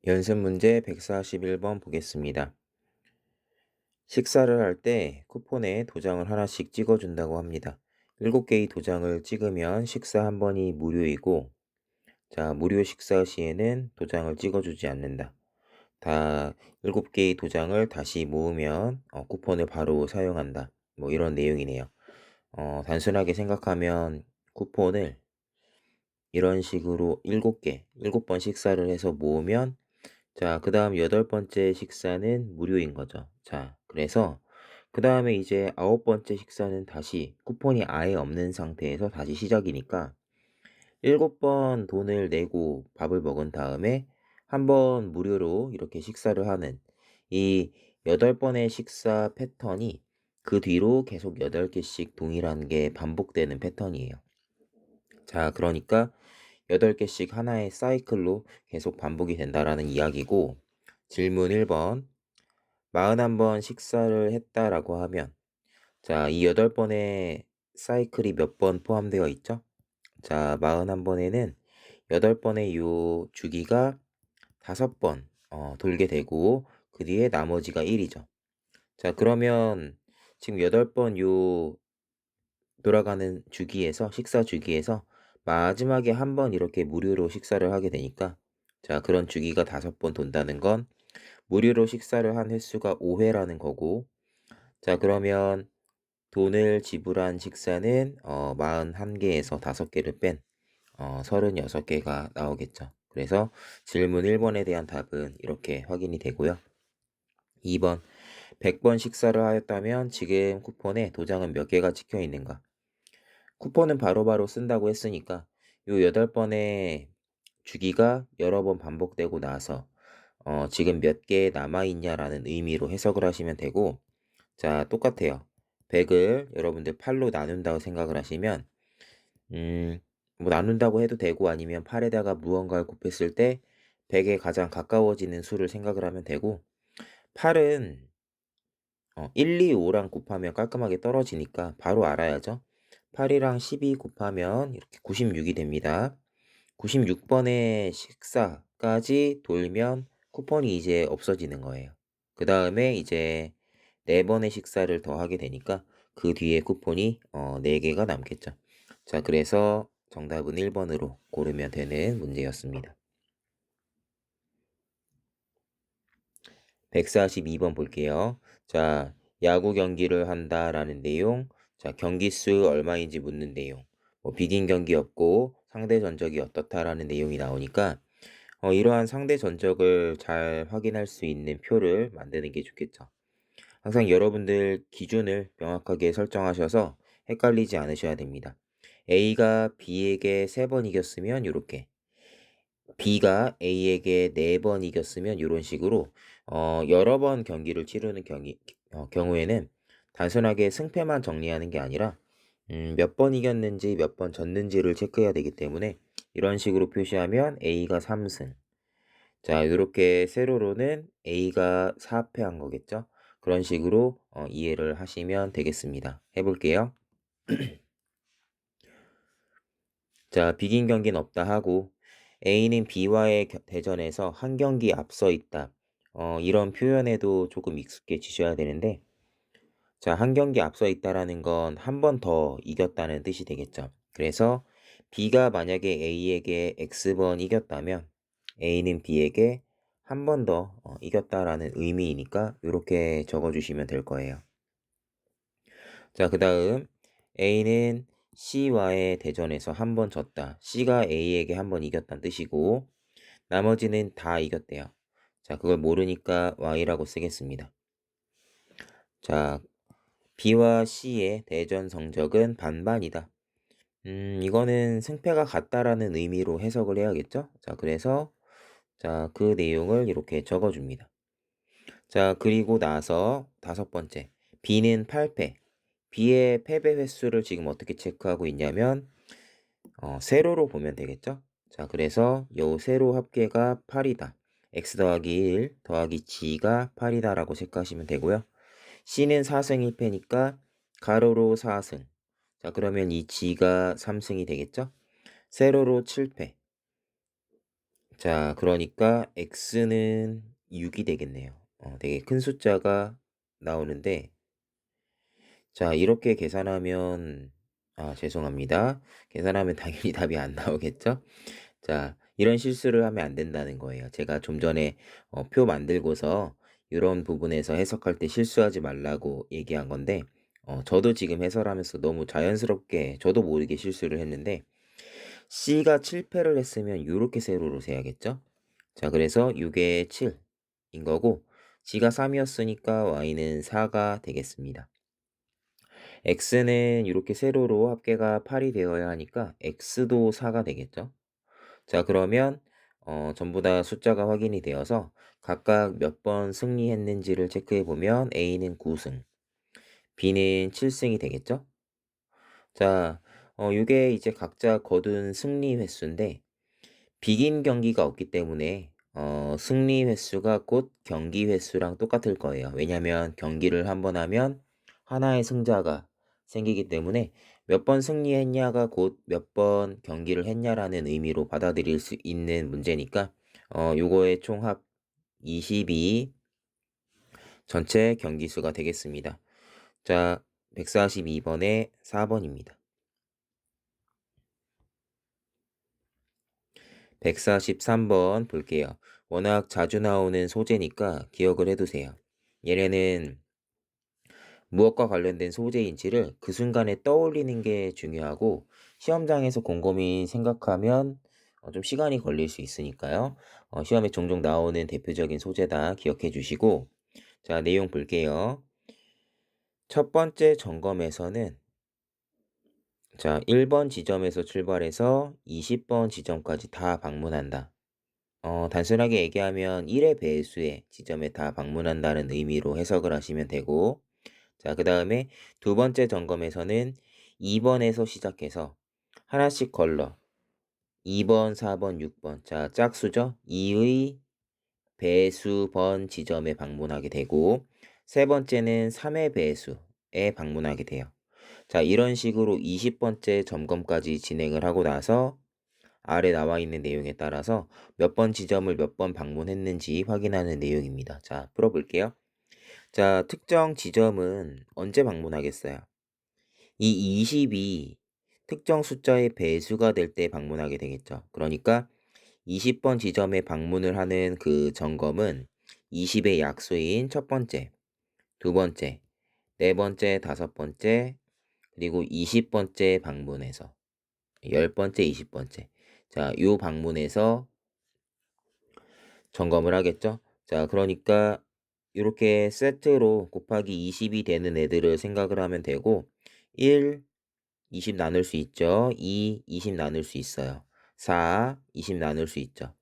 연습 문제 141번 보겠습니다. 식사를 할 때 쿠폰에 도장을 하나씩 찍어준다고 합니다. 7개의 도장을 찍으면 식사 한 번이 무료이고, 무료 식사 시에는 도장을 찍어주지 않는다. 다 7개의 도장을 다시 모으면 쿠폰을 바로 사용한다. 뭐 이런 내용이네요. 단순하게 생각하면 쿠폰을 이런 식으로 7개, 7번 식사를 해서 모으면 그 다음 8번째 식사는 무료인 거죠. 그래서 그 다음에 이제 9번째 식사는 다시 쿠폰이 아예 없는 상태에서 다시 시작이니까 7번 돈을 내고 밥을 먹은 다음에 한 번 무료로 이렇게 식사를 하는 이 8번의 식사 패턴이 그 뒤로 계속 8개씩 동일한 게 반복되는 패턴이에요. 그러니까 8개씩 하나의 사이클로 계속 반복이 된다라는 이야기고, 질문 1번. 41번 식사를 했다라고 하면, 이 8번의 사이클이 몇 번 포함되어 있죠? 41번에는 8번의 요 주기가 5번 돌게 되고, 그 뒤에 나머지가 1이죠. 그러면 지금 8번 요 돌아가는 주기에서, 식사 주기에서 마지막에 한 번 이렇게 무료로 식사를 하게 되니까, 그런 주기가 5번 돈다는 건 무료로 식사를 한 횟수가 5회라는 거고, 그러면 돈을 지불한 식사는 41개에서 5개를 뺀 36개가 나오겠죠. 그래서 질문 1번에 대한 답은 이렇게 확인이 되고요. 2번, 100번 식사를 하였다면 지금 쿠폰에 도장은 몇 개가 찍혀 있는가? 쿠폰은 바로바로 쓴다고 했으니까 요 8번의 주기가 여러 번 반복되고 나서 지금 몇 개 남아있냐라는 의미로 해석을 하시면 되고, 똑같아요. 100을 여러분들 8로 나눈다고 생각을 하시면, 뭐 나눈다고 해도 되고, 아니면 8에다가 무언가를 곱했을 때 100에 가장 가까워지는 수를 생각을 하면 되고, 8은 1, 2, 5랑 곱하면 깔끔하게 떨어지니까 바로 알아야죠. 8이랑 12 곱하면 이렇게 96이 됩니다. 96번의 식사까지 돌면 쿠폰이 이제 없어지는 거예요. 그 다음에 이제 4번의 식사를 더 하게 되니까 그 뒤에 쿠폰이 4개가 남겠죠. 그래서 정답은 1번으로 고르면 되는 문제였습니다. 142번 볼게요. 야구 경기를 한다라는 내용. 경기 수 얼마인지 묻는 내용. 뭐 비긴 경기였고 상대 전적이 어떻다라는 내용이 나오니까 이러한 상대 전적을 잘 확인할 수 있는 표를 만드는 게 좋겠죠. 항상 여러분들 기준을 명확하게 설정하셔서 헷갈리지 않으셔야 됩니다. A가 B에게 3번 이겼으면 이렇게, B가 A에게 4번 이겼으면 이런 식으로 여러 번 경기를 치르는 경우에는 단순하게 승패만 정리하는 게 아니라 몇 번 이겼는지 몇 번 졌는지를 체크해야 되기 때문에 이런 식으로 표시하면 A가 3승, 이렇게 세로로는 A가 4패한 거겠죠. 그런 식으로 이해를 하시면 되겠습니다. 해볼게요. 비긴 경기는 없다 하고 A는 B와의 대전에서 한 경기 앞서 있다. 이런 표현에도 조금 익숙해지셔야 되는데, 한 경기 앞서 있다라는 건 한 번 더 이겼다는 뜻이 되겠죠. 그래서 B가 만약에 A에게 X번 이겼다면 A는 B에게 한 번 더 이겼다라는 의미이니까 이렇게 적어주시면 될 거예요. 그 다음 A는 C와의 대전에서 한 번 졌다. C가 A에게 한 번 이겼다는 뜻이고 나머지는 다 이겼대요. 그걸 모르니까 Y라고 쓰겠습니다. B와 C의 대전 성적은 반반이다. 이거는 승패가 같다라는 의미로 해석을 해야겠죠? 그래서 그 내용을 이렇게 적어줍니다. 그리고 나서 5번째, B는 8패. B의 패배 횟수를 지금 어떻게 체크하고 있냐면 세로로 보면 되겠죠? 그래서 요 세로 합계가 8이다. x 더하기 1 더하기 g가 8이다라고 체크하시면 되고요. C는 4승 1패니까 가로로 4승. 그러면 이 g가 3승이 되겠죠? 세로로 7패. 자, 그러니까 x는 6이 되겠네요. 되게 큰 숫자가 나오는데, 자, 이렇게 계산하면, 죄송합니다. 계산하면 당연히 답이 안 나오겠죠? 자, 이런 실수를 하면 안 된다는 거예요. 제가 좀 전에 표 만들고서 이런 부분에서 해석할 때 실수하지 말라고 얘기한 건데, 저도 지금 해설하면서 너무 자연스럽게 저도 모르게 실수를 했는데, C가 7패를 했으면 이렇게 세로로 세야겠죠? 자, 그래서 6에 7인 거고, G가 3이었으니까 Y는 4가 되겠습니다. X는 이렇게 세로로 합계가 8이 되어야 하니까 X도 4가 되겠죠? 자, 그러면 전부 다 숫자가 확인이 되어서 각각 몇 번 승리했는지를 체크해 보면 A는 9승, B는 7승이 되겠죠? 자, 이게 이제 각자 거둔 승리 횟수인데 비긴 경기가 없기 때문에 승리 횟수가 곧 경기 횟수랑 똑같을 거예요. 왜냐하면 경기를 한 번 하면 하나의 승자가 생기기 때문에 몇 번 승리했냐가 곧 몇 번 경기를 했냐라는 의미로 받아들일 수 있는 문제니까 요거의 총합 22 전체 경기 수가 되겠습니다. 자, 142번에 4번입니다. 143번 볼게요. 워낙 자주 나오는 소재니까 기억을 해두세요. 얘네는 무엇과 관련된 소재인지를 그 순간에 떠올리는 게 중요하고 시험장에서 곰곰이 생각하면 좀 시간이 걸릴 수 있으니까요. 시험에 종종 나오는 대표적인 소재다 기억해 주시고 자, 내용 볼게요. 첫 번째 점검에서는 자, 1번 지점에서 출발해서 20번 지점까지 다 방문한다. 단순하게 얘기하면 1의 배수의 지점에 다 방문한다는 의미로 해석을 하시면 되고, 자, 그 다음에 두 번째 점검에서는 2번에서 시작해서 하나씩 걸러 2번, 4번, 6번. 자, 짝수죠? 2의 배수번 지점에 방문하게 되고, 세 번째는 3의 배수에 방문하게 돼요. 자, 이런 식으로 20번째 점검까지 진행을 하고 나서 아래 나와 있는 내용에 따라서 몇 번 지점을 몇 번 방문했는지 확인하는 내용입니다. 자, 풀어볼게요. 자, 특정 지점은 언제 방문하겠어요? 이 20이 특정 숫자의 배수가 될 때 방문하게 되겠죠. 그러니까 20번 지점에 방문을 하는 그 점검은 20의 약수인 첫 번째, 두 번째, 네 번째, 다섯 번째, 그리고 20번째 방문에서 10번째, 20번째. 자, 요 방문에서 점검을 하겠죠? 자, 그러니까 이렇게 세트로 곱하기 20이 되는 애들을 생각을 하면 되고 1, 20 나눌 수 있죠. 2, 20 나눌 수 있어요. 4, 20 나눌 수 있죠.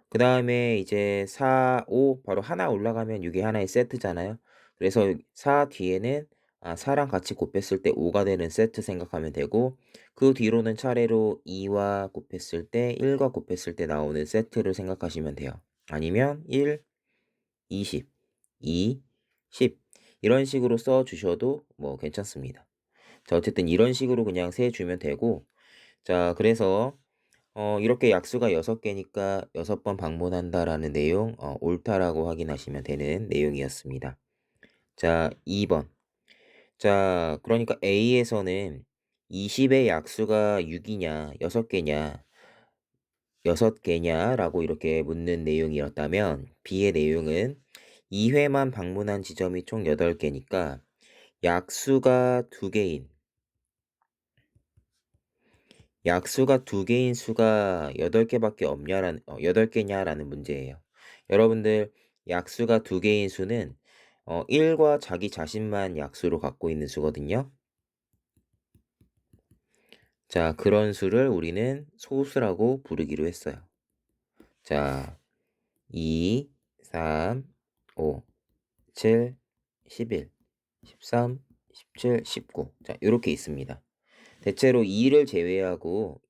그 다음에 이제 4, 5 바로 하나 올라가면 이게 하나의 세트잖아요. 그래서 4 뒤에는 4랑 같이 곱했을 때 5가 되는 세트 생각하면 되고 그 뒤로는 차례로 2와 곱했을 때 1과 곱했을 때 나오는 세트를 생각하시면 돼요. 아니면 1, 20, 2, 10 이런 식으로 써 주셔도 뭐 괜찮습니다. 자, 어쨌든 이런 식으로 그냥 세 주면 되고 자, 그래서 이렇게 약수가 6개니까 6번 방문한다라는 내용 옳다라고 확인하시면 되는 내용이었습니다. 자, 2번. 자, 그러니까 A에서는 20의 약수가 6이냐, 6개냐, 6개냐라고 이렇게 묻는 내용이었다면 B의 내용은 2회만 방문한 지점이 총 8개니까 약수가 2개인 약수가 2개인 수가 8개밖에 없냐라는 8개냐라는 문제예요. 여러분들 약수가 2개인 수는 1과 자기 자신만 약수로 갖고 있는 수거든요. 자, 그런 수를 우리는 소수라고 부르기로 했어요. 자, 2, 3, 5, 7, 11, 13, 17, 19. 자, 이렇게 있습니다. 대체로 2를 제외하고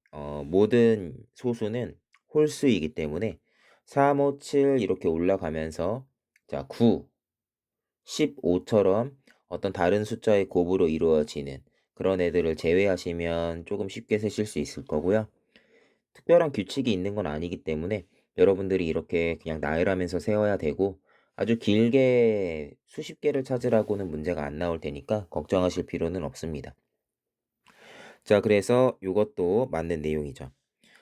모든 소수는 홀수이기 때문에 3, 5, 7 이렇게 올라가면서 자 9, 15처럼 어떤 다른 숫자의 곱으로 이루어지는 그런 애들을 제외하시면 조금 쉽게 세실 수 있을 거고요. 특별한 규칙이 있는 건 아니기 때문에 여러분들이 이렇게 그냥 나열하면서 세워야 되고 아주 길게 수십 개를 찾으라고는 문제가 안 나올 테니까 걱정하실 필요는 없습니다. 자, 그래서 요것도 맞는 내용이죠.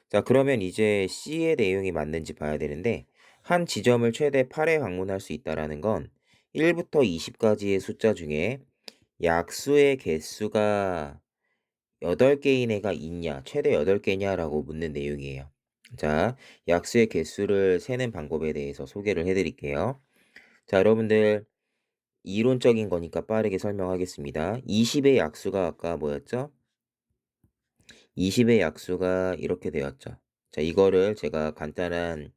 자, 그러면 이제 C의 내용이 맞는지 봐야 되는데 한 지점을 최대 8회 방문할 수 있다라는 건 1부터 20까지의 숫자 중에 약수의 개수가 8개인 애가 있냐, 최대 8개냐라고 묻는 내용이에요. 자, 약수의 개수를 세는 방법에 대해서 소개를 해드릴게요. 자, 여러분들 이론적인 거니까 빠르게 설명하겠습니다. 20의 약수가 아까 뭐였죠? 20의 약수가 이렇게 되었죠. 자, 이거를 제가 간단한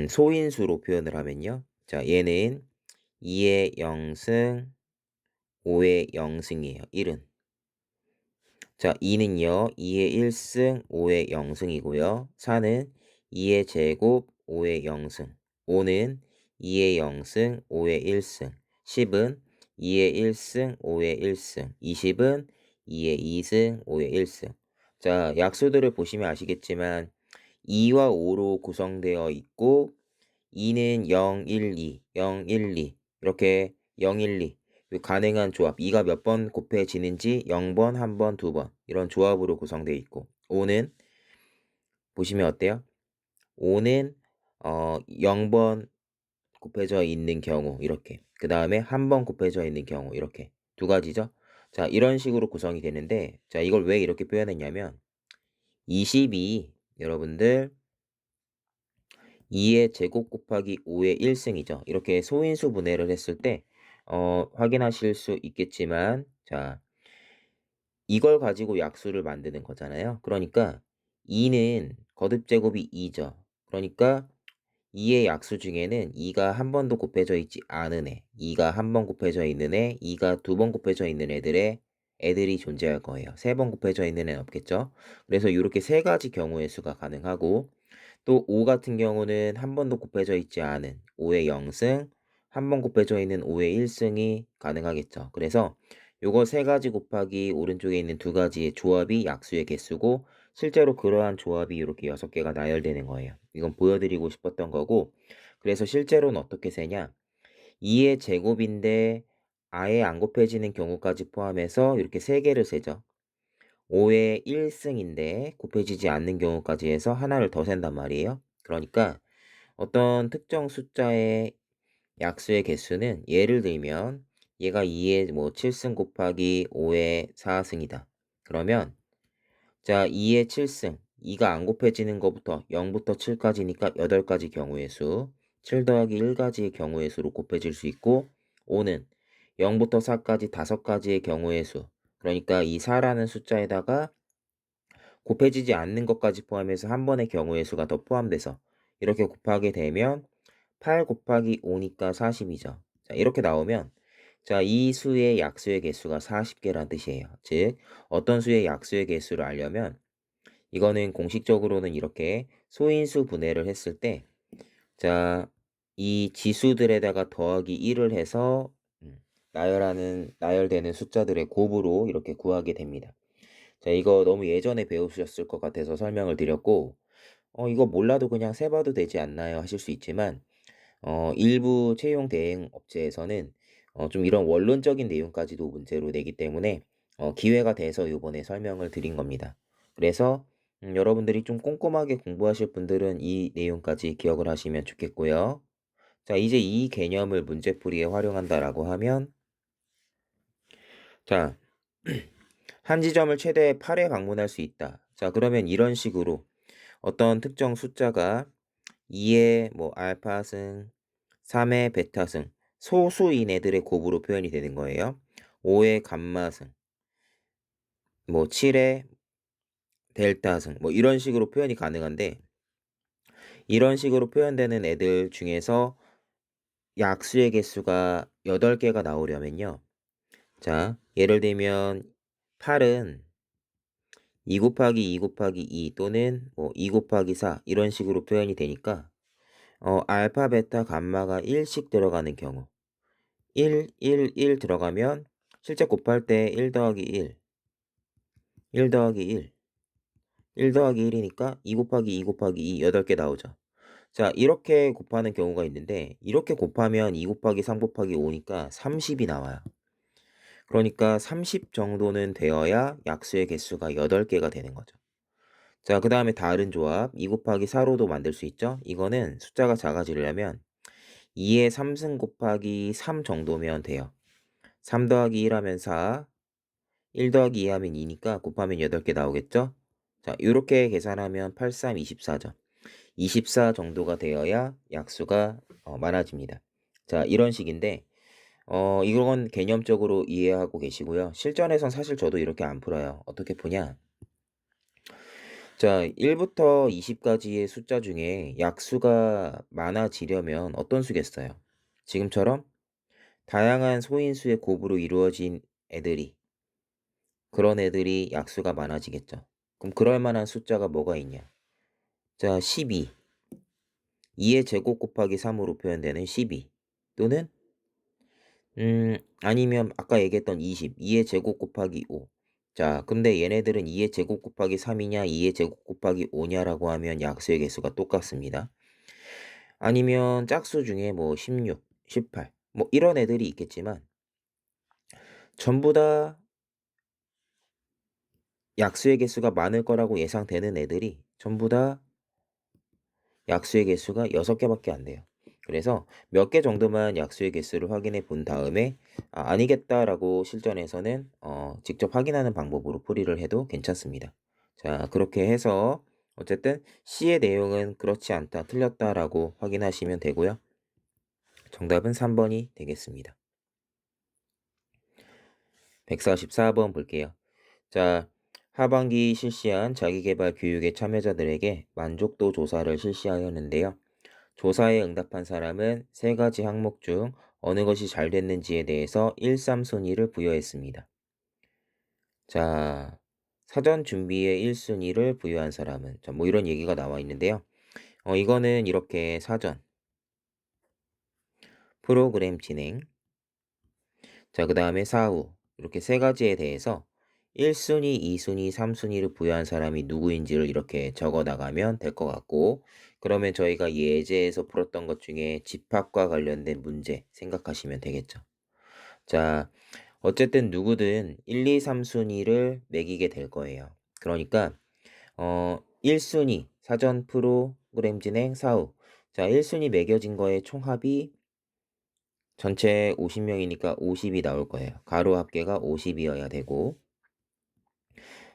소인수로 표현을 하면요. 자, 얘는 2의 0승, 5의 0승이에요. 1은. 자, 2는요. 2의 1승, 5의 0승이고요. 4는 2의 제곱, 5의 0승. 5는 2의 0승, 5의 1승. 10은 2의 1승, 5의 1승. 20은 2의 2승, 5의 1승. 자, 약수들을 보시면 아시겠지만 2와 5로 구성되어 있고 2는 0, 1, 2, 0, 1, 2 이렇게 0, 1, 2 가능한 조합 2가 몇 번 곱해지는지 0번, 1번, 2번 이런 조합으로 구성되어 있고 5는 보시면 어때요? 5는 0번 곱해져 있는 경우 이렇게 그 다음에 1번 곱해져 있는 경우 이렇게 두 가지죠. 자, 이런 식으로 구성이 되는데 자, 이걸 왜 이렇게 표현했냐면 20이 여러분들 2의 제곱 곱하기 5의 1승이죠. 이렇게 소인수 분해를 했을 때 확인하실 수 있겠지만 자, 이걸 가지고 약수를 만드는 거잖아요. 그러니까 2는 거듭 제곱이 2죠. 그러니까 2의 약수 중에는 2가 한 번도 곱해져 있지 않은 애, 2가 한 번 곱해져 있는 애, 2가 두 번 곱해져 있는 애들이 존재할 거예요. 세 번 곱해져 있는 애는 없겠죠. 그래서 이렇게 세 가지 경우의 수가 가능하고 또 5 같은 경우는 한 번도 곱해져 있지 않은 5의 0승, 한 번 곱해져 있는 5의 1승이 가능하겠죠. 그래서 요거 세 가지 곱하기 오른쪽에 있는 두 가지의 조합이 약수의 개수고 실제로 그러한 조합이 이렇게 6개가 나열되는 거예요. 이건 보여드리고 싶었던 거고 그래서 실제로는 어떻게 세냐 2의 제곱인데 아예 안 곱해지는 경우까지 포함해서 이렇게 3개를 세죠. 5의 1승인데 곱해지지 않는 경우까지 해서 하나를 더 센단 말이에요. 그러니까 어떤 특정 숫자의 약수의 개수는 예를 들면 얘가 2의 뭐 7승 곱하기 5의 4승이다. 그러면 자 2의 7승 2가 안 곱해지는 것부터 0부터 7까지니까 8가지 경우의 수 7 더하기 1가지의 경우의 수로 곱해질 수 있고 5는 0부터 4까지 5가지의 경우의 수 그러니까 이 4라는 숫자에다가 곱해지지 않는 것까지 포함해서 한 번의 경우의 수가 더 포함돼서 이렇게 곱하게 되면 8 곱하기 5니까 40이죠. 자, 이렇게 나오면 자, 이 수의 약수의 개수가 40개란 뜻이에요. 즉, 어떤 수의 약수의 개수를 알려면 이거는 공식적으로는 이렇게 소인수 분해를 했을 때 자, 이 지수들에다가 더하기 1을 해서 나열되는 숫자들의 곱으로 이렇게 구하게 됩니다. 자, 이거 너무 예전에 배우셨을 것 같아서 설명을 드렸고, 이거 몰라도 그냥 세봐도 되지 않나요? 하실 수 있지만, 일부 채용 대행 업체에서는 좀 이런 원론적인 내용까지도 문제로 내기 때문에 기회가 돼서 이번에 설명을 드린 겁니다. 그래서 여러분들이 좀 꼼꼼하게 공부하실 분들은 이 내용까지 기억을 하시면 좋겠고요. 자, 이제 이 개념을 문제풀이에 활용한다라고 하면, 자, 한 지점을 최대 8회 방문할 수 있다. 자, 그러면 이런 식으로 어떤 특정 숫자가 2의 뭐 알파승, 3의 베타승, 소수인 애들의 곱으로 표현이 되는 거예요. 5의 감마승, 뭐 7의 델타승, 뭐 이런 식으로 표현이 가능한데 이런 식으로 표현되는 애들 중에서 약수의 개수가 8개가 나오려면요. 자, 예를 들면 8은 2 곱하기 2 곱하기 2 또는 뭐 2 곱하기 4 이런 식으로 표현이 되니까 알파, 베타, 감마가 1씩 들어가는 경우 1, 1, 1 들어가면 실제 곱할 때 1 더하기 1, 1 더하기 1 1 더하기 1이니까 2 곱하기 2 곱하기 2 8개 나오죠. 자, 이렇게 곱하는 경우가 있는데 이렇게 곱하면 2 곱하기 3 곱하기 5니까 30이 나와요. 그러니까 30 정도는 되어야 약수의 개수가 8개가 되는 거죠. 자, 그 다음에 다른 조합 2 곱하기 4로도 만들 수 있죠. 이거는 숫자가 작아지려면 2의 3승 곱하기 3 정도면 돼요. 3 더하기 1 하면 4, 1 더하기 2 하면 2니까 곱하면 8개 나오겠죠? 자, 이렇게 계산하면 8, 3, 24죠. 24 정도가 되어야 약수가 많아집니다. 자, 이런 식인데 이건 개념적으로 이해하고 계시고요. 실전에선 사실 저도 이렇게 안 풀어요. 어떻게 푸냐? 자, 1부터 20까지의 숫자 중에 약수가 많아지려면 어떤 수겠어요? 지금처럼 다양한 소인수의 곱으로 이루어진 애들이, 그런 애들이 약수가 많아지겠죠. 그럼 그럴 만한 숫자가 뭐가 있냐? 자, 12. 2의 제곱 곱하기 3으로 표현되는 12. 또는 아니면 아까 얘기했던 20. 2의 제곱 곱하기 5. 자, 근데 얘네들은 2의 제곱 곱하기 3이냐, 2의 제곱 곱하기 5냐라고 하면 약수의 개수가 똑같습니다. 아니면 짝수 중에 뭐 16, 18, 뭐 이런 애들이 있겠지만 전부 다 약수의 개수가 많을 거라고 예상되는 애들이 전부 다 약수의 개수가 6개밖에 안 돼요. 그래서 몇 개 정도만 약수의 개수를 확인해 본 다음에 아니겠다라고 실전에서는 직접 확인하는 방법으로 풀이를 해도 괜찮습니다. 자, 그렇게 해서 어쨌든 C의 내용은 그렇지 않다, 틀렸다라고 확인하시면 되고요. 정답은 3번이 되겠습니다. 144번 볼게요. 자, 하반기 실시한 자기계발 교육의 참여자들에게 만족도 조사를 실시하였는데요. 조사에 응답한 사람은 세 가지 항목 중 어느 것이 잘 됐는지에 대해서 1, 3순위를 부여했습니다. 자, 사전 준비에 1순위를 부여한 사람은 뭐 이런 얘기가 나와 있는데요. 이거는 이렇게 사전, 프로그램 진행, 자, 그 다음에 사후 이렇게 세 가지에 대해서 1순위, 2순위, 3순위를 부여한 사람이 누구인지를 이렇게 적어 나가면 될 것 같고, 그러면 저희가 예제에서 풀었던 것 중에 집합과 관련된 문제 생각하시면 되겠죠. 자, 어쨌든 누구든 1, 2, 3순위를 매기게 될 거예요. 그러니까 1순위 사전 프로그램 진행 사후, 자, 1순위 매겨진 거의 총합이 전체 50명이니까 50이 나올 거예요. 가로 합계가 50이어야 되고,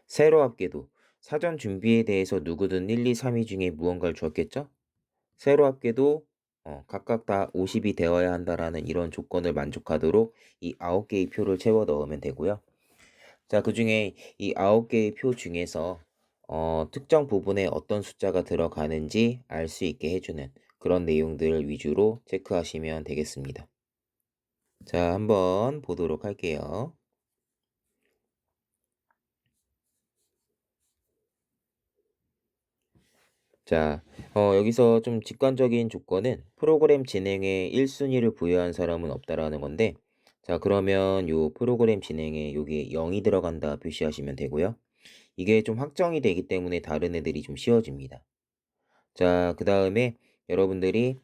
세로 합계도 사전 준비에 대해서 누구든 1, 2, 3위 중에 무언가를 주었겠죠? 세로 합계도 각각 다 50이 되어야 한다라는 이런 조건을 만족하도록 이 9개의 표를 채워 넣으면 되고요. 자, 그 중에 이 9개의 표 중에서 특정 부분에 어떤 숫자가 들어가는지 알 수 있게 해주는 그런 내용들을 위주로 체크하시면 되겠습니다. 자, 한번 보도록 할게요. 자, 여기서 좀 직관적인 조건은 프로그램 진행에 1순위를 부여한 사람은 없다라는 건데, 자, 그러면 요 프로그램 진행에 여기에 0이 들어간다 표시하시면 되고요. 이게 좀 확정이 되기 때문에 다른 애들이 좀 쉬워집니다. 자, 그 다음에 여러분들이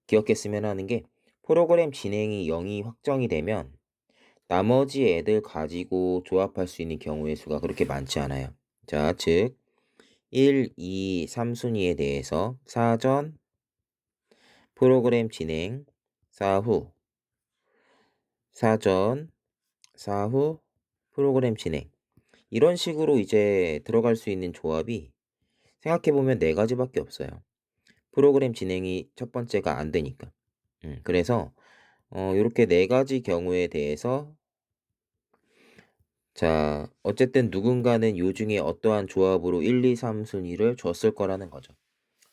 기억했으면 하는 게 프로그램 진행이 0이 확정이 되면 나머지 애들 가지고 조합할 수 있는 경우의 수가 그렇게 많지 않아요. 자, 즉 1, 2, 3순위에 대해서 사전, 프로그램 진행, 사후, 사전, 사후, 프로그램 진행 이런 식으로 이제 들어갈 수 있는 조합이 생각해보면 네 가지밖에 없어요. 프로그램 진행이 첫 번째가 안 되니까. 그래서 요렇게 네 가지 경우에 대해서 자, 어쨌든 누군가는 요 중에 어떠한 조합으로 1, 2, 3순위를 줬을 거라는 거죠.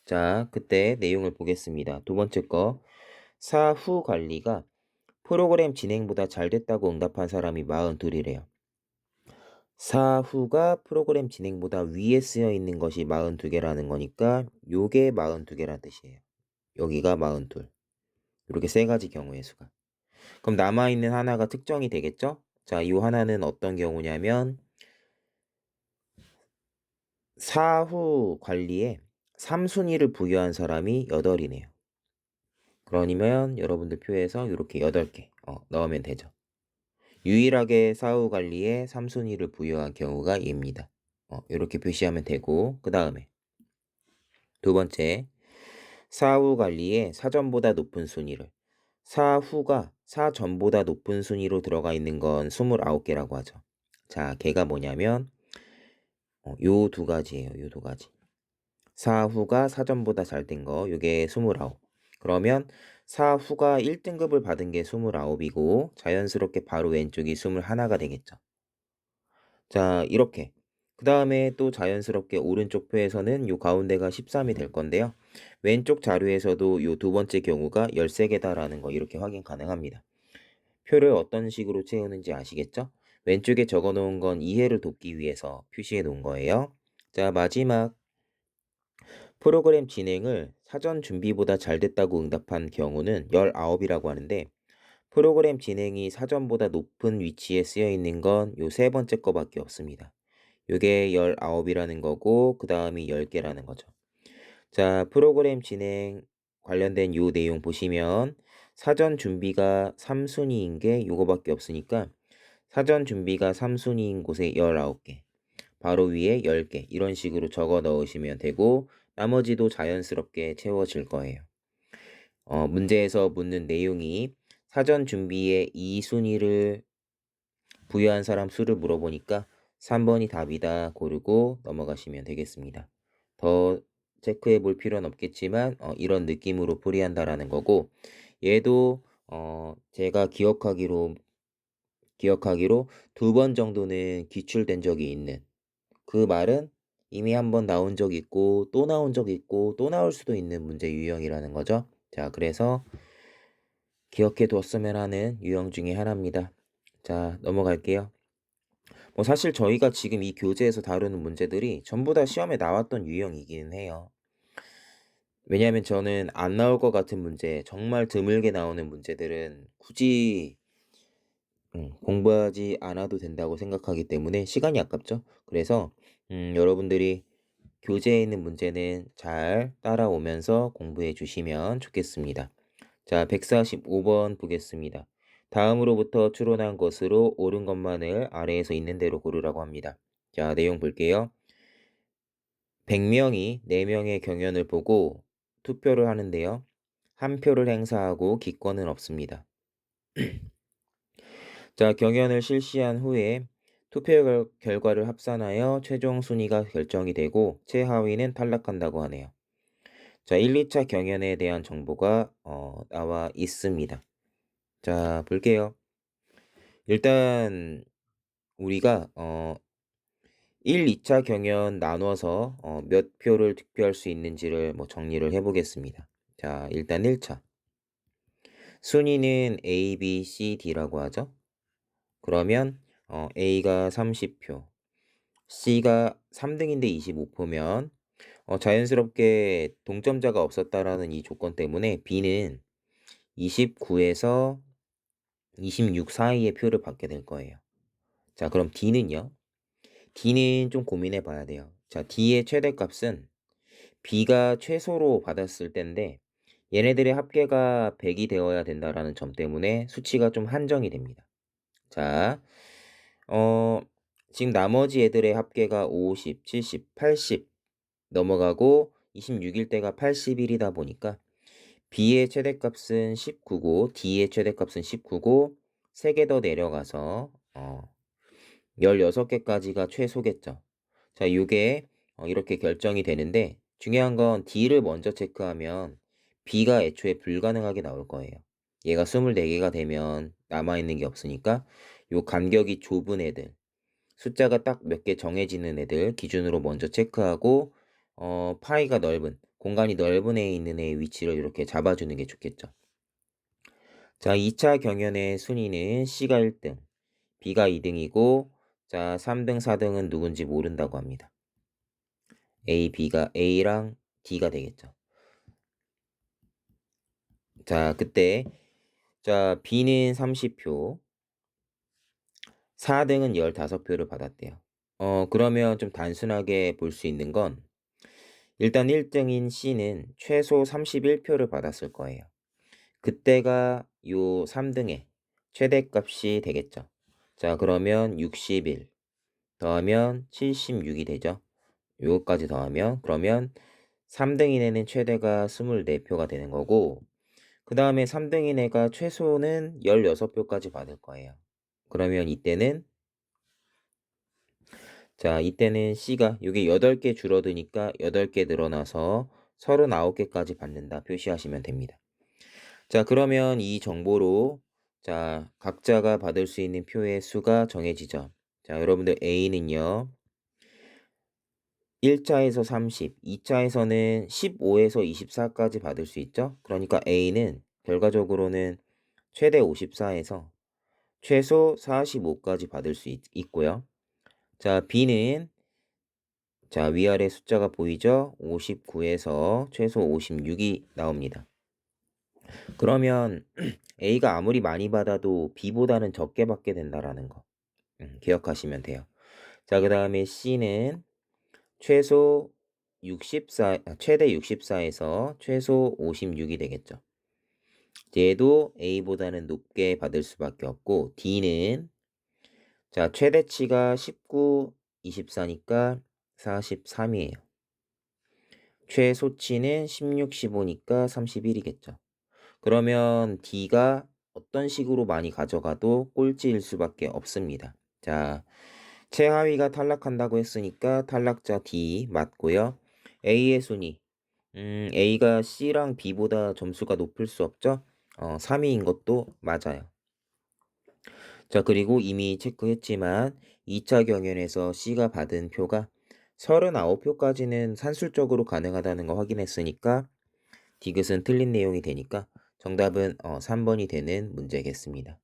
자, 그때 내용을 보겠습니다. 두 번째 거, 사후 관리가 프로그램 진행보다 잘 됐다고 응답한 사람이 42이래요. 사후가 프로그램 진행보다 위에 쓰여 있는 것이 42개라는 거니까 요게 42개라는 뜻이에요. 여기가 42. 이렇게 세 가지 경우의 수가. 그럼 남아있는 하나가 특정이 되겠죠? 자, 이 하나는 어떤 경우냐면 사후 관리에 3순위를 부여한 사람이 8이네요. 그러면 여러분들 표에서 이렇게 8개 넣으면 되죠. 유일하게 사후 관리에 3순위를 부여한 경우가 얘입니다. 이렇게 표시하면 되고, 그 다음에 두 번째, 사후 관리에 사전보다 높은 순위를, 사후가 사전보다 높은 순위로 들어가 있는 건 29개라고 하죠. 자, 걔가 뭐냐면 요 두 가지예요. 요 두 가지. 사후가 사전보다 잘 된 거, 요게 29. 그러면 사후가 1등급을 받은 게 29이고 자연스럽게 바로 왼쪽이 21가 되겠죠. 자, 이렇게. 그 다음에 또 자연스럽게 오른쪽 표에서는 요 가운데가 13이 될 건데요. 왼쪽 자료에서도 요 두 번째 경우가 13개다라는 거 이렇게 확인 가능합니다. 표를 어떤 식으로 채우는지 아시겠죠? 왼쪽에 적어 놓은 건 이해를 돕기 위해서 표시해 놓은 거예요. 자, 마지막. 프로그램 진행을 사전 준비보다 잘 됐다고 응답한 경우는 19이라고 하는데 프로그램 진행이 사전보다 높은 위치에 쓰여 있는 건 요 세 번째 거밖에 없습니다. 요게 19이라는 거고 그 다음이 10개라는 거죠. 자, 프로그램 진행 관련된 요 내용 보시면 사전 준비가 3순위인 게 요거밖에 없으니까 사전 준비가 3순위인 곳에 19개, 바로 위에 10개 이런 식으로 적어 넣으시면 되고 나머지도 자연스럽게 채워질 거예요. 문제에서 묻는 내용이 사전 준비에 2순위를 부여한 사람 수를 물어보니까 3번이 답이다 고르고 넘어가시면 되겠습니다. 더 체크해 볼 필요는 없겠지만 이런 느낌으로 풀이한다라는 거고 얘도 제가 기억하기로 2번 정도는 기출된 적이 있는 그 말은 이미 한번 나온 적 있고 또 나온 적 있고 또 나올 수도 있는 문제 유형이라는 거죠. 자, 그래서 기억해 뒀으면 하는 유형 중에 하나입니다. 자, 넘어갈게요. 뭐 사실 저희가 지금 이 교재에서 다루는 문제들이 전부 다 시험에 나왔던 유형이기는 해요. 왜냐하면 저는 안 나올 것 같은 문제, 정말 드물게 나오는 문제들은 굳이 공부하지 않아도 된다고 생각하기 때문에 시간이 아깝죠. 그래서 여러분들이 교재에 있는 문제는 잘 따라오면서 공부해 주시면 좋겠습니다. 자, 145번 보겠습니다. 다음으로부터 추론한 것으로 옳은 것만을 아래에서 있는 대로 고르라고 합니다. 자, 내용 볼게요. 100명이 4명의 경연을 보고 투표를 하는데요. 한 표를 행사하고 기권은 없습니다. 자, 경연을 실시한 후에 투표 결과를 합산하여 최종 순위가 결정이 되고 최하위는 탈락한다고 하네요. 자, 1, 2차 경연에 대한 정보가 나와 있습니다. 자, 볼게요. 일단 우리가 1, 2차 경연 나눠서 몇 표를 득표할 수 있는지를 정리를 해보겠습니다. 자, 일단 1차. 순위는 A, B, C, D라고 하죠. 그러면 A가 30표, C가 3등인데 25표면 자연스럽게 동점자가 없었다라는 이 조건 때문에 B는 29에서 26 사이의 표를 받게 될 거예요. 자, 그럼 D는요? D는 좀 고민해 봐야 돼요. 자, D의 최대값은 B가 최소로 받았을 때인데 얘네들의 합계가 100이 되어야 된다라는 점 때문에 수치가 좀 한정이 됩니다. 자, 지금 나머지 애들의 합계가 50, 70, 80 넘어가고 26일 때가 81이다 보니까 B의 최대값은 19고 D의 최대값은 19고 3개 더 내려가서 16개까지가 최소겠죠. 자, 요게 이렇게 결정이 되는데 중요한 건 D를 먼저 체크하면 B가 애초에 불가능하게 나올 거예요. 얘가 24개가 되면 남아있는 게 없으니까 요 간격이 좁은 애들, 숫자가 딱 몇 개 정해지는 애들 기준으로 먼저 체크하고 파이가 넓은, 공간이 넓은 애에 있는 애의 위치를 이렇게 잡아주는 게 좋겠죠. 자, 2차 경연의 순위는 C가 1등, B가 2등이고 자, 3등, 4등은 누군지 모른다고 합니다. A랑 D가 되겠죠. 자, 그때 자, B는 30표, 4등은 15표를 받았대요. 그러면 좀 단순하게 볼 수 있는 건 일단 1등인 C는 최소 31표를 받았을 거예요. 그때가 요 3등의 최대값이 되겠죠. 자, 그러면 61 더하면 76이 되죠. 요거까지 더하면 그러면 3등인 애는 최대가 24표가 되는 거고 그 다음에 3등인 애가 최소는 16표까지 받을 거예요. 그러면 이때는 C가 요게 8개 줄어드니까 8개 늘어나서 39개까지 받는다 표시하시면 됩니다. 자, 그러면 이 정보로 자, 각자가 받을 수 있는 표의 수가 정해지죠. 자, 여러분들 A는요. 1차에서 30, 2차에서는 15에서 24까지 받을 수 있죠. 그러니까 A는 결과적으로는 최대 54에서 최소 45까지 받을 수 있고요. 자, B는 자, 위아래 숫자가 보이죠? 59에서 최소 56이 나옵니다. 그러면 A가 아무리 많이 받아도 B보다는 적게 받게 된다라는 거 기억하시면 돼요. 자, 그 다음에 C는 최소 64, 최대 64에서 최소 56이 되겠죠. 얘도 A보다는 높게 받을 수밖에 없고 D는 자, 최대치가 19, 24니까 43이에요. 최소치는 16, 15니까 31이겠죠. 그러면 D가 어떤 식으로 많이 가져가도 꼴찌일 수밖에 없습니다. 자, 최하위가 탈락한다고 했으니까 탈락자 D 맞고요. A의 순위. A가 C랑 B보다 점수가 높을 수 없죠? 3위인 것도 맞아요. 자, 그리고 이미 체크했지만 2차 경연에서 C가 받은 표가 39표까지는 산술적으로 가능하다는 거 확인했으니까 디귿은 틀린 내용이 되니까 정답은 3번이 되는 문제겠습니다.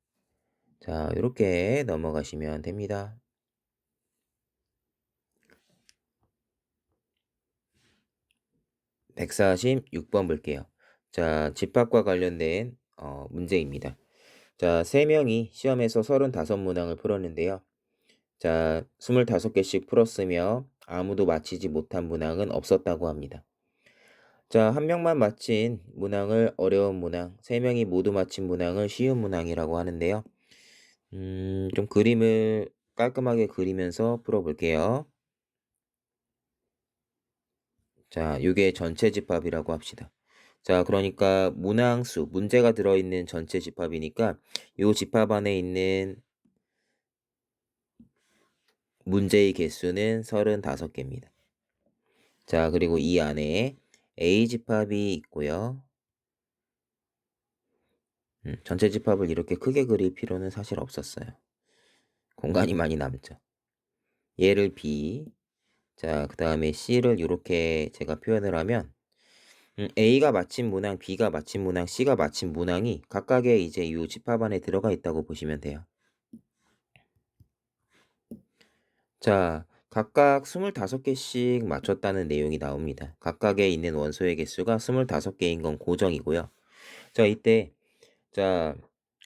자, 이렇게 넘어가시면 됩니다. 146번 볼게요. 자, 집합과 관련된 문제입니다. 자, 3명이 시험에서 35문항을 풀었는데요. 자, 25개씩 풀었으며 아무도 맞히지 못한 문항은 없었다고 합니다. 자, 한 명만 맞힌 문항을 어려운 문항, 3명이 모두 맞힌 문항을 쉬운 문항이라고 하는데요. 좀 그림을 깔끔하게 그리면서 풀어볼게요. 자, 요게 전체 집합이라고 합시다. 자, 그러니까 문항수, 문제가 들어있는 전체 집합이니까 요 집합 안에 있는 문제의 개수는 35개입니다. 자, 그리고 이 안에 A 집합이 있고요. 전체 집합을 이렇게 크게 그릴 필요는 사실 없었어요. 공간이 많이 남죠. 얘를 B, 자, 그 다음에 C를 이렇게 제가 표현을 하면 A가 맞힌 문항, B가 맞힌 문항, C가 맞힌 문항이 각각의 이제 이 집합 안에 들어가 있다고 보시면 돼요. 자, 각각 25개씩 맞췄다는 내용이 나옵니다. 각각에 있는 원소의 개수가 25개인 건 고정이고요. 자, 이때 자,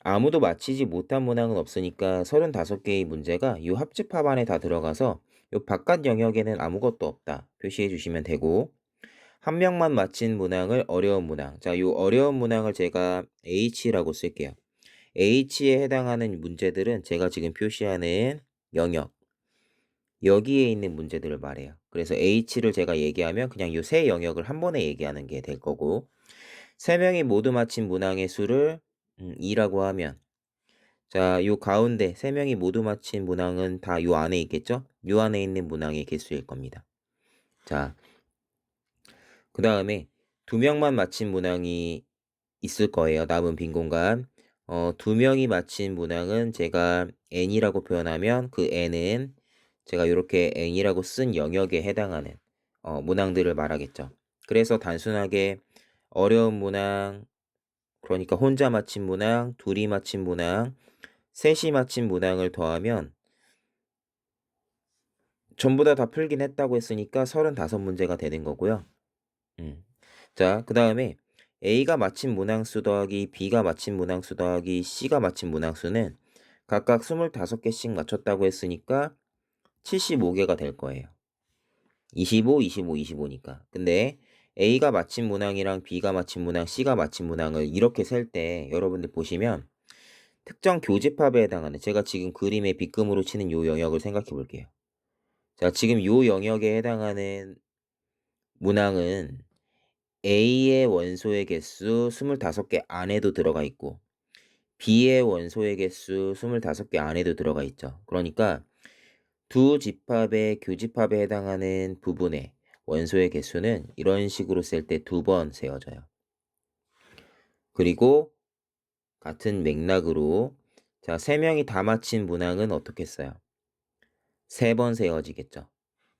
아무도 맞히지 못한 문항은 없으니까 35개의 문제가 이 합집합 안에 다 들어가서 이 바깥 영역에는 아무것도 없다 표시해 주시면 되고 한 명만 맞힌 문항을 어려운 문항. 자, 이 어려운 문항을 제가 H라고 쓸게요. H에 해당하는 문제들은 제가 지금 표시하는 영역 여기에 있는 문제들을 말해요. 그래서 H를 제가 얘기하면 그냥 이 세 영역을 한 번에 얘기하는 게 될 거고 3명이 모두 맞힌 문항의 수를 2라고 하면 자, 요 가운데 3명이 모두 맞힌 문항은 다 요 안에 있겠죠? 요 안에 있는 문항의 개수일 겁니다. 자, 그 다음에 2명만 맞힌 문항이 있을 거예요. 남은 빈 공간. 2명이 맞힌 문항은 제가 n이라고 표현하면 그 n은 제가 이렇게 n이라고 쓴 영역에 해당하는 문항들을 말하겠죠. 그래서 단순하게 어려운 문항, 그러니까 혼자 맞힌 문항, 둘이 맞힌 문항, 셋이 맞힌 문항을 더하면 전부 다 풀긴 했다고 했으니까 35문제가 되는 거고요. 자, 그 다음에 A가 맞힌 문항수 더하기 B가 맞힌 문항수 더하기 C가 맞힌 문항수는 각각 25개씩 맞췄다고 했으니까 75개가 될 거예요. 25, 25, 25니까. 근데 A가 맞힌 문항이랑 B가 맞힌 문항, C가 맞힌 문항을 이렇게 셀 때 여러분들 보시면 특정 교집합에 해당하는, 제가 지금 그림의 빗금으로 치는 요 영역을 생각해 볼게요. 자, 지금 요 영역에 해당하는 문항은 A의 원소의 개수 25개 안에도 들어가 있고 B의 원소의 개수 25개 안에도 들어가 있죠. 그러니까 두 집합의 교집합에 해당하는 부분의 원소의 개수는 이런 식으로 쓸 때 2번 세워져요. 그리고 같은 맥락으로 자, 3명이 다 맞힌 문항은 어떻게 써요? 3번 세워지겠죠.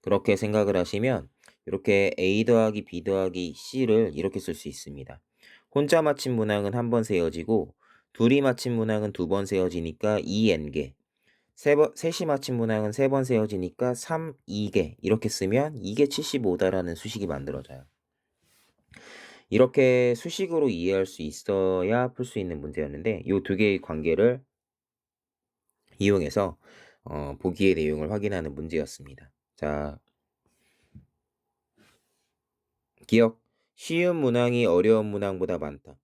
그렇게 생각을 하시면 이렇게 A 더하기 B 더하기 C를 이렇게 쓸 수 있습니다. 혼자 맞힌 문항은 1번 세워지고 둘이 맞힌 문항은 2번 세워지니까 2n개, 셋이 맞힌 문항은 3번 세워지니까 3, 2개 이렇게 쓰면 이게 75다라는 수식이 만들어져요. 이렇게 수식으로 이해할 수 있어야 풀 수 있는 문제였는데 이 두 개의 관계를 이용해서 보기의 내용을 확인하는 문제였습니다. 자, 기억. 쉬운 문항이 어려운 문항보다 많다.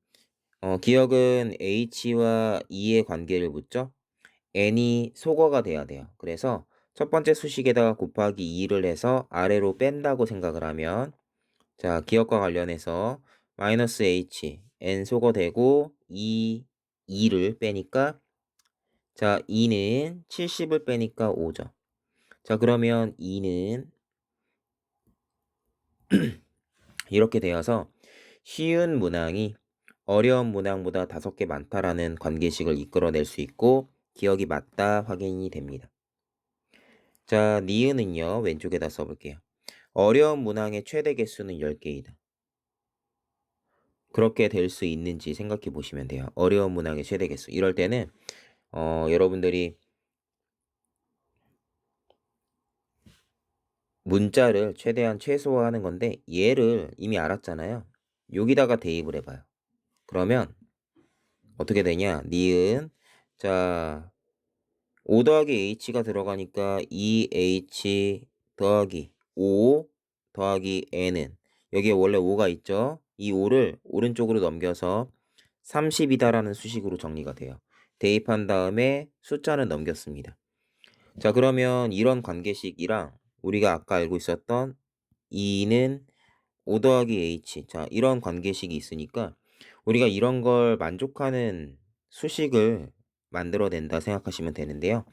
기억은 H와 E의 관계를 묻죠. n이 속어가 돼야 돼요. 그래서 첫 번째 수식에다가 곱하기 2를 해서 아래로 뺀다고 생각을 하면 자, 기억과 관련해서 마이너스 h n 속어 되고 2를 빼니까 자, 2는 70을 빼니까 5죠. 자, 그러면 2는 이렇게 되어서 쉬운 문항이 어려운 문항보다 5개 많다라는 관계식을 이끌어낼 수 있고 기억이 맞다 확인이 됩니다. 자, 니은은요. 왼쪽에다 써볼게요. 어려운 문항의 최대 개수는 10개이다. 그렇게 될 수 있는지 생각해 보시면 돼요. 어려운 문항의 최대 개수. 이럴 때는 여러분들이 문자를 최대한 최소화하는 건데 얘를 이미 알았잖아요. 여기다가 대입을 해봐요. 그러면 어떻게 되냐? 니은 자 5 더하기 h가 들어가니까 2h 더하기 5 더하기 n은 여기에 원래 5가 있죠. 이 5를 오른쪽으로 넘겨서 30이다라는 수식으로 정리가 돼요. 대입한 다음에 숫자는 넘겼습니다. 자, 그러면 이런 관계식이랑 우리가 아까 알고 있었던 2는 5 더하기 h 자, 이런 관계식이 있으니까 우리가 이런 걸 만족하는 수식을 만들어낸다 생각하시면 되는데요.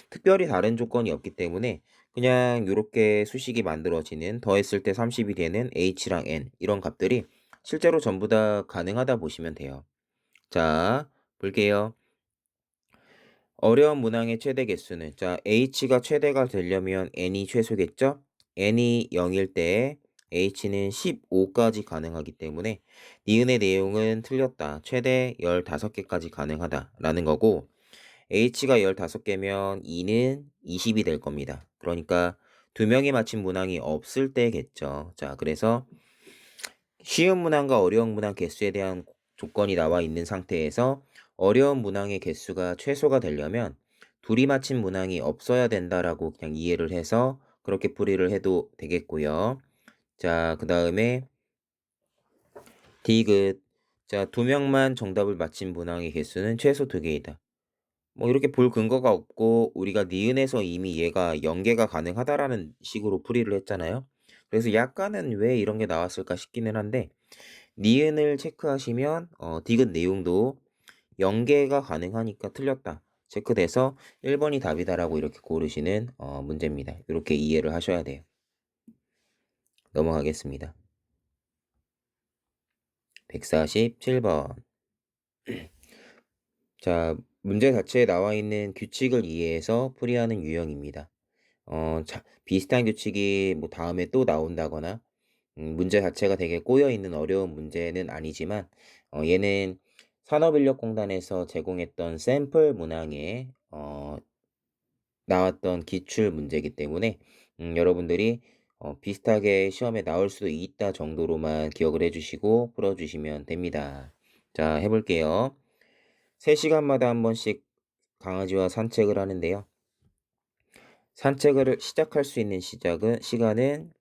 특별히 다른 조건이 없기 때문에 그냥 이렇게 수식이 만들어지는 더했을 때 30이 되는 h랑 n 이런 값들이 실제로 전부 다 가능하다 보시면 돼요. 자, 볼게요. 어려운 문항의 최대 개수는 자 h가 최대가 되려면 n이 최소겠죠? n이 0일 때 h는 15까지 가능하기 때문에 니은의 내용은 틀렸다. 최대 15개까지 가능하다라는 거고 h가 15개면 2는 20이 될 겁니다. 그러니까 2명이 맞힌 문항이 없을 때겠죠. 자, 그래서 쉬운 문항과 어려운 문항 개수에 대한 조건이 나와 있는 상태에서 어려운 문항의 개수가 최소가 되려면 둘이 맞힌 문항이 없어야 된다라고 그냥 이해를 해서 그렇게 풀이를 해도 되겠고요. 자, 그 다음에 디귿. 자, 2명만 정답을 맞힌 문항의 개수는 최소 2개이다. 뭐 이렇게 볼 근거가 없고 우리가 니은에서 이미 얘가 연계가 가능하다라는 식으로 풀이를 했잖아요. 그래서 약간은 왜 이런 게 나왔을까 싶기는 한데 니은을 체크하시면 디귿 내용도 연계가 가능하니까 틀렸다. 체크돼서 1번이 답이다라고 이렇게 고르시는 문제입니다. 이렇게 이해를 하셔야 돼요. 넘어가겠습니다. 147번. 자, 문제 자체에 나와 있는 규칙을 이해해서 풀이하는 유형입니다. 비슷한 규칙이 뭐 다음에 또 나온다거나 문제 자체가 되게 꼬여있는 어려운 문제는 아니지만 얘는 산업인력공단에서 제공했던 샘플 문항에 나왔던 기출 문제이기 때문에 여러분들이 비슷하게 시험에 나올 수도 있다 정도로만 기억을 해주시고 풀어주시면 됩니다. 자, 해볼게요. 3시간마다 한 번씩 강아지와 산책을 하는데요. 산책을 시작할 수 있는 시간은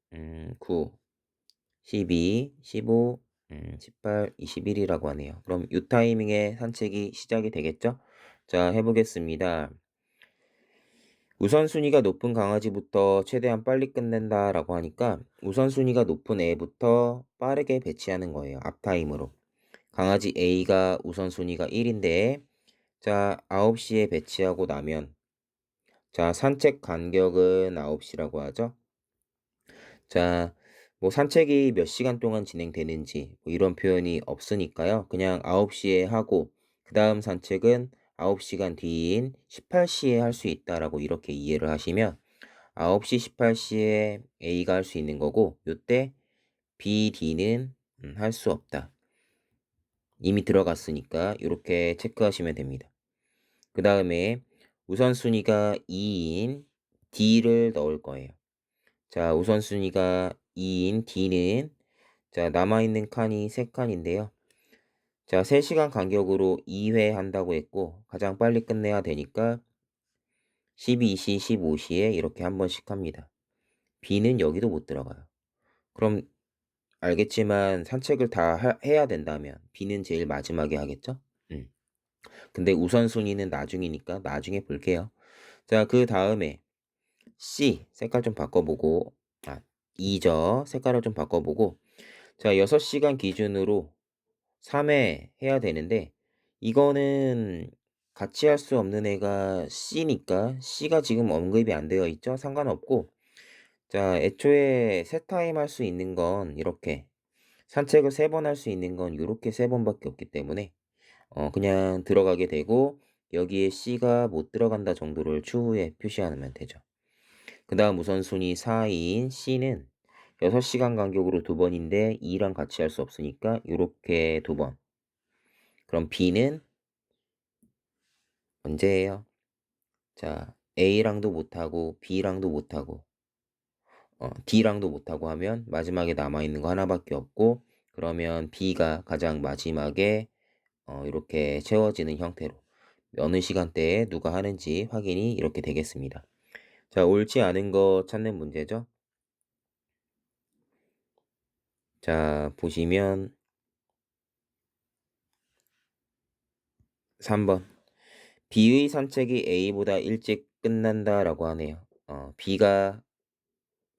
9, 12, 15, 18, 21이라고 하네요. 그럼 요 타이밍에 산책이 시작이 되겠죠? 자, 해 보겠습니다. 우선순위가 높은 강아지부터 최대한 빨리 끝낸다라고 하니까 우선순위가 높은 애부터 빠르게 배치하는 거예요. 앞타임으로. 강아지 A가 우선순위가 1인데 자, 9시에 배치하고 나면 자, 산책 간격은 9시라고 하죠. 자, 뭐 산책이 몇 시간 동안 진행되는지 뭐 이런 표현이 없으니까요. 그냥 9시에 하고 그다음 산책은 9시간 뒤인 18시에 할 수 있다라고 이렇게 이해를 하시면 9시 18시에 A가 할 수 있는 거고 요때 B, D는 할 수 없다. 이미 들어갔으니까 이렇게 체크하시면 됩니다. 그 다음에 우선순위가 2인 D를 넣을 거예요. 자, 우선순위가 2인 D는 자, 남아있는 칸이 3칸인데요. 자, 3시간 간격으로 2회 한다고 했고 가장 빨리 끝내야 되니까 12시, 15시에 이렇게 한 번씩 합니다. B는 여기도 못 들어가요. 그럼 알겠지만 산책을 다 해야 된다면 B는 제일 마지막에 하겠죠? 근데 우선순위는 나중이니까 나중에 볼게요. 자, 그 다음에 C 색깔 좀 바꿔보고 2죠. 색깔을 좀 바꿔보고 자, 6시간 기준으로 3회 해야 되는데 이거는 같이 할 수 없는 애가 C니까 C가 지금 언급이 안 되어 있죠. 상관없고 자, 애초에 세 타임 할 수 있는 건 이렇게 산책을 3번 할 수 있는 건 요렇게 3번밖에 없기 때문에 그냥 들어가게 되고 여기에 C가 못 들어간다 정도를 추후에 표시하면 되죠. 그 다음 우선순위 4인 C는 6시간 간격으로 2번인데 2랑 같이 할 수 없으니까 요렇게 2번. 그럼 B는 언제예요? 자, A랑도 못하고 B랑도 못하고 D랑도 못하고 하면 마지막에 남아있는 거 하나밖에 없고 그러면 B가 가장 마지막에 이렇게 채워지는 형태로 어느 시간대에 누가 하는지 확인이 이렇게 되겠습니다. 자, 옳지 않은 거 찾는 문제죠. 자, 보시면 3번. B의 산책이 A보다 일찍 끝난다라고 하네요. B가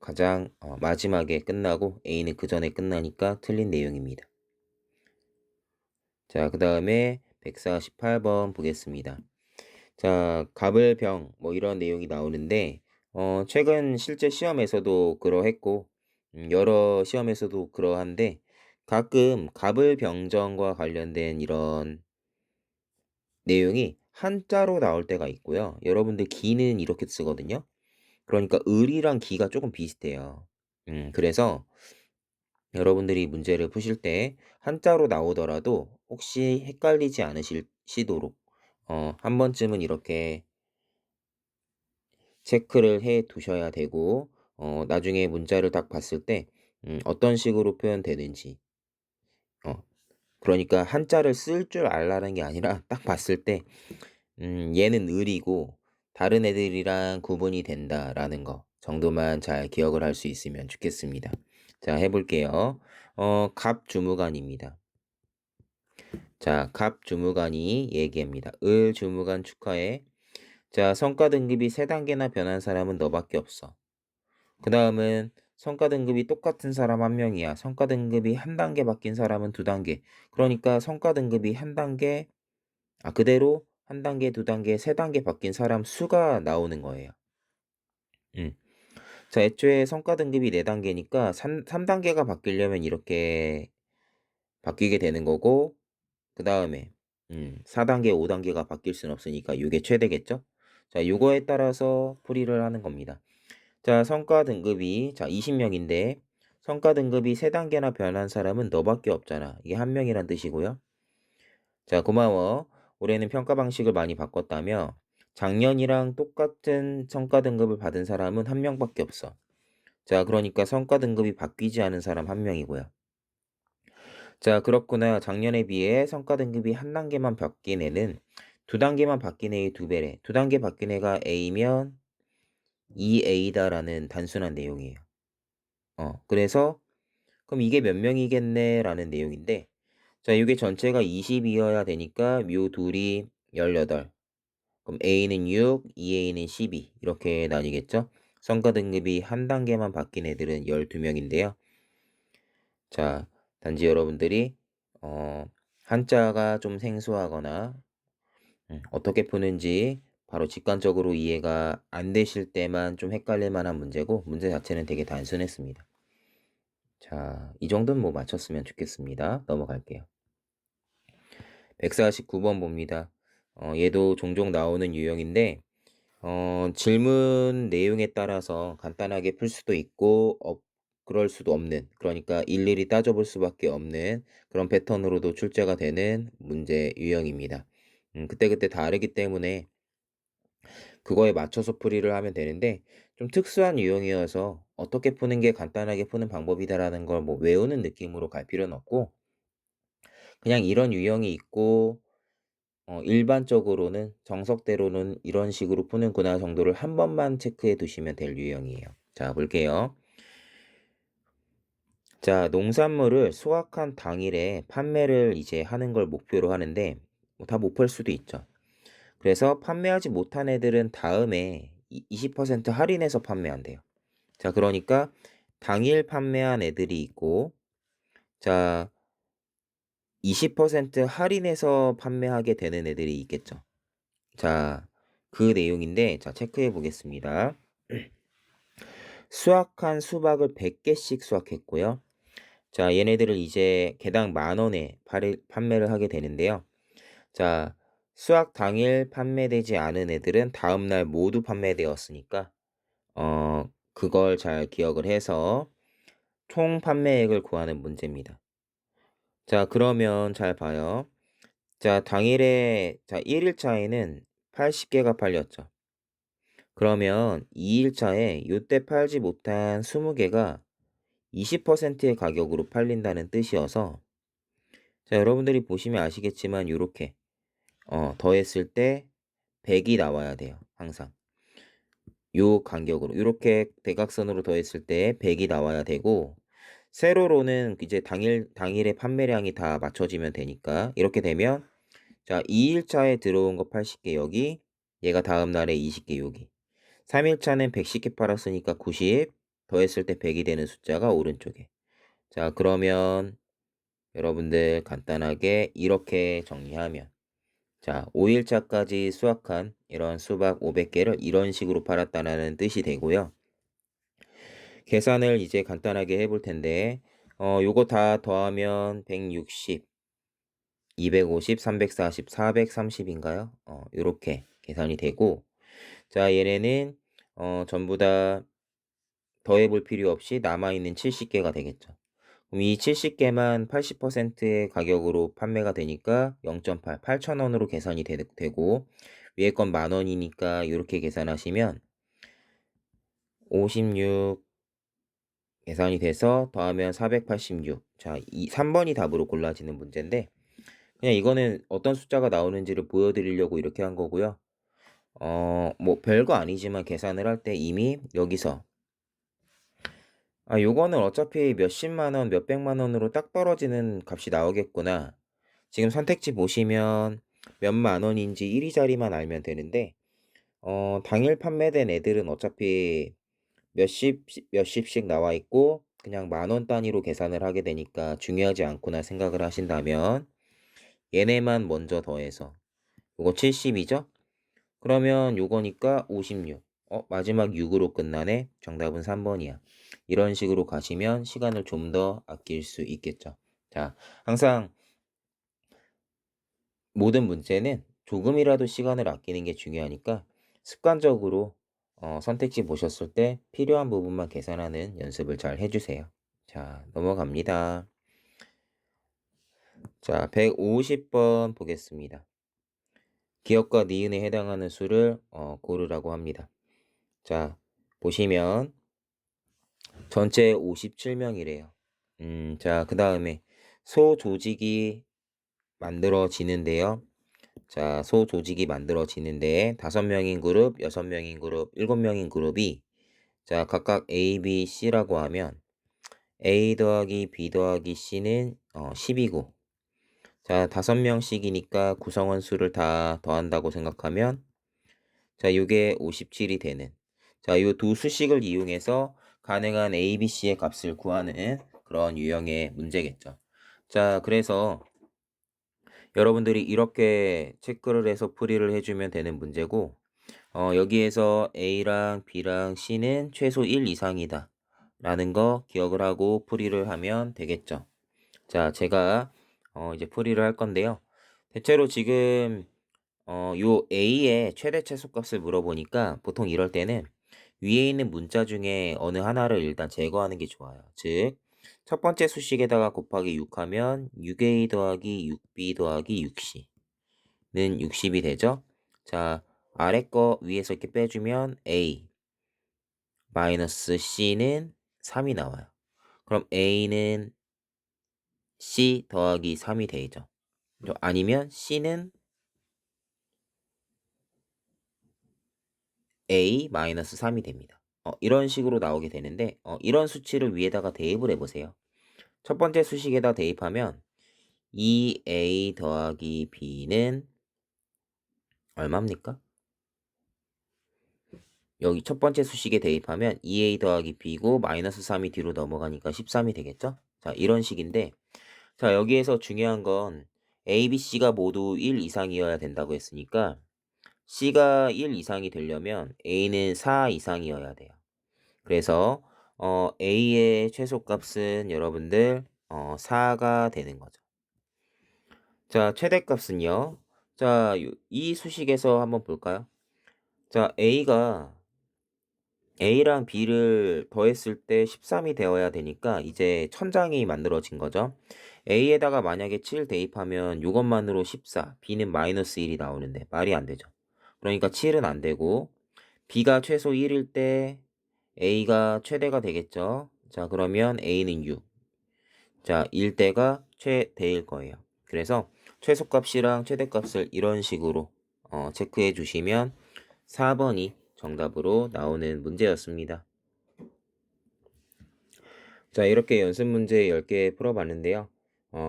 가장 마지막에 끝나고 A는 그 전에 끝나니까 틀린 내용입니다. 자, 그 다음에 148번 보겠습니다. 자, 갑을병 뭐 이런 내용이 나오는데 최근 실제 시험에서도 그러했고 여러 시험에서도 그러한데 가끔 갑을병정과 관련된 이런 내용이 한자로 나올 때가 있고요. 여러분들 기는 이렇게 쓰거든요. 그러니까 을이랑 기가 조금 비슷해요. 그래서 여러분들이 문제를 푸실 때 한자로 나오더라도 혹시 헷갈리지 않으시도록 한 번쯤은 이렇게 체크를 해 두셔야 되고 나중에 문자를 딱 봤을 때 어떤 식으로 표현되는지 그러니까 한자를 쓸 줄 알라는 게 아니라 딱 봤을 때 얘는 을이고 다른 애들이랑 구분이 된다라는 거 정도만 잘 기억을 할 수 있으면 좋겠습니다. 자, 해볼게요. 갑주무관입니다. 자, 갑주무관이 얘기합니다. 을 주무관 축하해. 자, 성과 등급이 3단계나 변한 사람은 너밖에 없어. 그 다음은 성과 등급이 똑같은 사람 1명이야. 성과 등급이 한 단계 바뀐 사람은 2단계. 그러니까 성과 등급이 한 단계, 그대로 한 단계, 2단계, 3단계 바뀐 사람 수가 나오는 거예요. 자, 애초에 성과 등급이 4단계니까 3단계가 바뀌려면 이렇게 바뀌게 되는 거고, 그 다음에 4단계, 5단계가 바뀔 수는 없으니까 이게 최대겠죠? 자, 요거에 따라서 풀이를 하는 겁니다. 자, 성과 등급이 20명인데 성과 등급이 3단계나 변한 사람은 너밖에 없잖아. 이게 한 명이란 뜻이고요. 자, 고마워. 올해는 평가 방식을 많이 바꿨다며 작년이랑 똑같은 성과 등급을 받은 사람은 한 명밖에 없어. 자, 그러니까 성과 등급이 바뀌지 않은 사람 한 명이고요. 자, 그렇구나. 작년에 비해 성과 등급이 한 단계만 바뀐 애는 2단계만 바뀐 애의 2배래. 2단계 바뀐 애가 A면 2A다라는 단순한 내용이에요. 그래서 그럼 이게 몇 명이겠네라는 내용인데, 자, 이게 전체가 20이어야 되니까 묘 둘이 18. 그럼 A는 6, 2A는 12 이렇게 나뉘겠죠? 성과 등급이 한 단계만 바뀐 애들은 12명인데요. 자, 단지 여러분들이 한자가 좀 생소하거나 어떻게 푸는지 바로 직관적으로 이해가 안 되실 때만 좀 헷갈릴 만한 문제고, 문제 자체는 되게 단순했습니다. 자, 이 정도는 뭐 맞췄으면 좋겠습니다. 넘어갈게요. 149번 봅니다. 얘도 종종 나오는 유형인데, 질문 내용에 따라서 간단하게 풀 수도 있고, 그럴 수도 없는, 그러니까 일일이 따져볼 수밖에 없는 그런 패턴으로도 출제가 되는 문제 유형입니다. 그때그때 다르기 때문에 그거에 맞춰서 풀이를 하면 되는데, 좀 특수한 유형이어서 어떻게 푸는 게 간단하게 푸는 방법이다라는 걸 뭐 외우는 느낌으로 갈 필요는 없고, 그냥 이런 유형이 있고, 일반적으로는 정석대로는 이런 식으로 푸는구나 정도를 한 번만 체크해 두시면 될 유형이에요. 자, 볼게요. 자, 농산물을 수확한 당일에 판매를 이제 하는 걸 목표로 하는데, 뭐 다 못 팔 수도 있죠. 그래서 판매하지 못한 애들은 다음에 20% 할인해서 판매한대요. 자, 그러니까 당일 판매한 애들이 있고, 자, 20% 할인해서 판매하게 되는 애들이 있겠죠. 자, 그 내용인데, 자, 체크해 보겠습니다. 수확한 수박을 100개씩 수확했고요. 자, 얘네들을 이제 개당 10,000원에 판매를 하게 되는데요. 자, 수확 당일 판매되지 않은 애들은 다음날 모두 판매되었으니까, 그걸 잘 기억을 해서 총 판매액을 구하는 문제입니다. 자, 그러면 잘 봐요. 자, 당일에, 자, 1일차에는 80개가 팔렸죠. 그러면 2일차에 요때 팔지 못한 20개가 20%의 가격으로 팔린다는 뜻이어서, 자, 여러분들이 보시면 아시겠지만 요렇게 더했을 때 100이 나와야 돼요. 항상 요 간격으로 요렇게 대각선으로 더했을 때 100이 나와야 되고, 세로로는 이제 당일의 판매량이 다 맞춰지면 되니까 이렇게 되면, 자, 2일차에 들어온 거 80개 여기, 얘가 다음 날에 20개 여기, 3일차는 110개 팔았으니까 90, 더했을 때 100이 되는 숫자가 오른쪽에. 자, 그러면 여러분들 간단하게 이렇게 정리하면, 자, 5일차까지 수확한 이런 수박 500개를 이런 식으로 팔았다는 뜻이 되고요. 계산을 이제 간단하게 해볼 텐데, 요거 다 더하면 160, 250, 340, 430인가요? 요렇게 계산이 되고, 자, 얘네는 전부 다 더해볼 필요 없이 남아있는 70개가 되겠죠. 그럼 이 70개만 80%의 가격으로 판매가 되니까 0.8, 8,000원으로 계산이 되고, 위에 건 10,000원이니까 이렇게 계산하시면 56 계산이 돼서 더하면 486. 자, 3번이 답으로 골라지는 문제인데, 그냥 이거는 어떤 숫자가 나오는지를 보여드리려고 이렇게 한 거고요. 뭐 별거 아니지만 계산을 할 때 이미 여기서, 요거는 어차피 몇십만 원, 몇백만 원으로 딱 떨어지는 값이 나오겠구나. 지금 선택지 보시면 몇만 원인지 1위 자리만 알면 되는데, 당일 판매된 애들은 어차피 몇십씩 나와 있고, 그냥 10,000원 단위로 계산을 하게 되니까 중요하지 않구나 생각을 하신다면, 얘네만 먼저 더해서, 요거 70이죠? 그러면 요거니까 56. 마지막 6으로 끝나네? 정답은 3번이야. 이런 식으로 가시면 시간을 좀 더 아낄 수 있겠죠. 자, 항상 모든 문제는 조금이라도 시간을 아끼는 게 중요하니까 습관적으로 선택지 보셨을 때 필요한 부분만 계산하는 연습을 잘 해주세요. 자, 넘어갑니다. 자, 150번 보겠습니다. 기억과 니은에 해당하는 수를 고르라고 합니다. 자, 보시면 전체 57명이래요. 자, 그 다음에 소 조직이 만들어지는데요. 자, 소 조직이 만들어지는데 5명인 그룹, 6명인 그룹, 7명인 그룹이 자, 각각 A, B, C라고 하면 A 더하기 B 더하기 C는 10이고 자, 5명씩이니까 구성원 수를 다 더한다고 생각하면 자, 요게 57이 되는 자, 요 두 수식을 이용해서 가능한 A, B, C의 값을 구하는 그런 유형의 문제겠죠. 자, 그래서 여러분들이 이렇게 체크를 해서 풀이를 해주면 되는 문제고 여기에서 A랑 B랑 C는 최소 1 이상이다 라는 거 기억을 하고 풀이를 하면 되겠죠. 자, 제가 이제 풀이를 할 건데요. 대체로 지금 요 A의 최대 최소값을 물어보니까 보통 이럴 때는 위에 있는 문자 중에 어느 하나를 일단 제거하는 게 좋아요. 즉, 첫 번째 수식에다가 곱하기 6 하면 6A 더하기 6B 더하기 6C는 60이 되죠. 자, 아래 거 위에서 이렇게 빼주면 A 마이너스 C는 3이 나와요. 그럼 A는 C 더하기 3이 되죠. 아니면 C는 A 마이너스 3이 됩니다. 이런 식으로 나오게 되는데 이런 수치를 위에다가 대입을 해보세요. 첫 번째 수식에다 대입하면 2A 더하기 B는 얼마입니까? 여기 첫 번째 수식에 대입하면 2A 더하기 B고 마이너스 3이 뒤로 넘어가니까 13이 되겠죠? 자, 이런 식인데 자, 여기에서 중요한 건 A, B, C가 모두 1 이상이어야 된다고 했으니까 C가 1 이상이 되려면 A는 4 이상이어야 돼요. 그래서 A의 최소값은 여러분들 4가 되는 거죠. 자, 최대값은요. 자, 이 수식에서 한번 볼까요? 자, A랑 B를 더했을 때 13이 되어야 되니까 이제 천장이 만들어진 거죠. A에다가 만약에 7 대입하면 이것만으로 14, B는 마이너스 1이 나오는데 말이 안 되죠. 그러니까 7은 안 되고 B가 최소 1일 때 A가 최대가 되겠죠. 자, 그러면 A는 6. 자, 1대가 최대일 거예요. 그래서 최소값이랑 최대값을 이런 식으로 체크해 주시면 4번이 정답으로 나오는 문제였습니다. 자, 이렇게 연습 문제 10개 풀어봤는데요.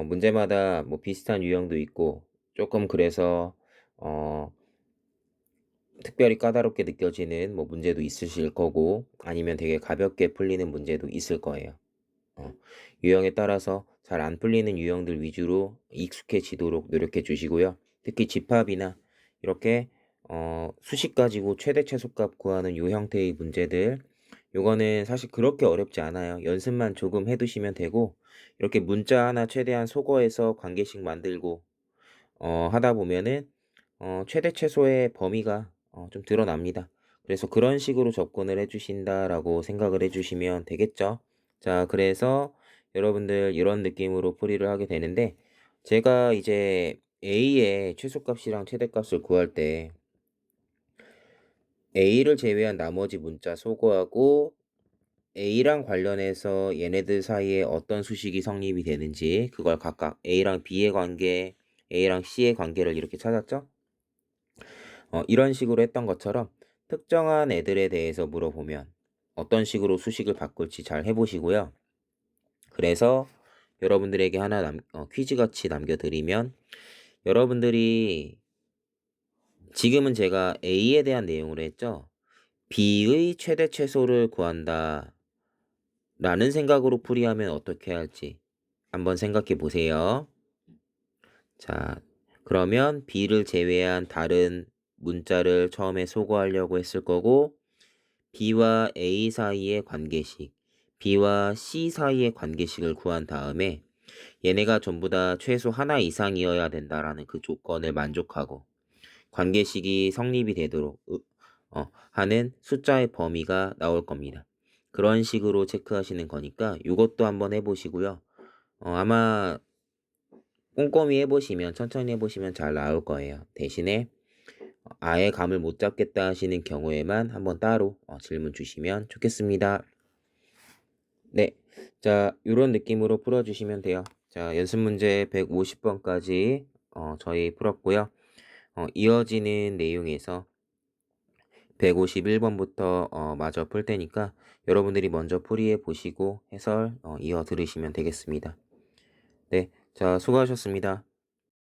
문제마다 뭐 비슷한 유형도 있고 조금 그래서 특별히 까다롭게 느껴지는 뭐 문제도 있으실 거고 아니면 되게 가볍게 풀리는 문제도 있을 거예요. 유형에 따라서 잘 안 풀리는 유형들 위주로 익숙해지도록 노력해 주시고요. 특히 집합이나 이렇게 수식 가지고 최대 최소값 구하는 요 형태의 문제들 요거는 사실 그렇게 어렵지 않아요. 연습만 조금 해두시면 되고 이렇게 문자 하나 최대한 소거해서 관계식 만들고 하다 보면은 최대 최소의 범위가 좀 드러납니다. 그래서 그런 식으로 접근을 해주신다라고 생각을 해주시면 되겠죠. 자, 그래서 여러분들 이런 느낌으로 풀이를 하게 되는데 제가 이제 A의 최소값이랑 최대값을 구할 때 A를 제외한 나머지 문자 소거하고 A랑 관련해서 얘네들 사이에 어떤 수식이 성립이 되는지 그걸 각각 A랑 B의 관계, A랑 C의 관계를 이렇게 찾았죠. 이런 식으로 했던 것처럼 특정한 애들에 대해서 물어보면 어떤 식으로 수식을 바꿀지 잘 해보시고요. 그래서 여러분들에게 하나 퀴즈같이 남겨드리면 여러분들이 지금은 제가 A에 대한 내용으로 했죠. B의 최대 최소를 구한다 라는 생각으로 풀이하면 어떻게 할지 한번 생각해 보세요. 자, 그러면 B를 제외한 다른 문자를 처음에 소거하려고 했을 거고 B와 A 사이의 관계식, B와 C 사이의 관계식을 구한 다음에 얘네가 전부 다 최소 하나 이상이어야 된다라는 그 조건을 만족하고 관계식이 성립이 되도록 하는 숫자의 범위가 나올 겁니다. 그런 식으로 체크하시는 거니까 이것도 한번 해보시고요. 아마 꼼꼼히 해보시면 천천히 해보시면 잘 나올 거예요. 대신에 아예 감을 못 잡겠다 하시는 경우에만 한번 따로 질문 주시면 좋겠습니다. 네, 자, 이런 느낌으로 풀어주시면 돼요. 자, 연습 문제 150번까지 저희 풀었고요. 이어지는 내용에서 151번부터 마저 풀 테니까 여러분들이 먼저 풀이해 보시고 해설 이어 들으시면 되겠습니다. 네, 자 수고하셨습니다.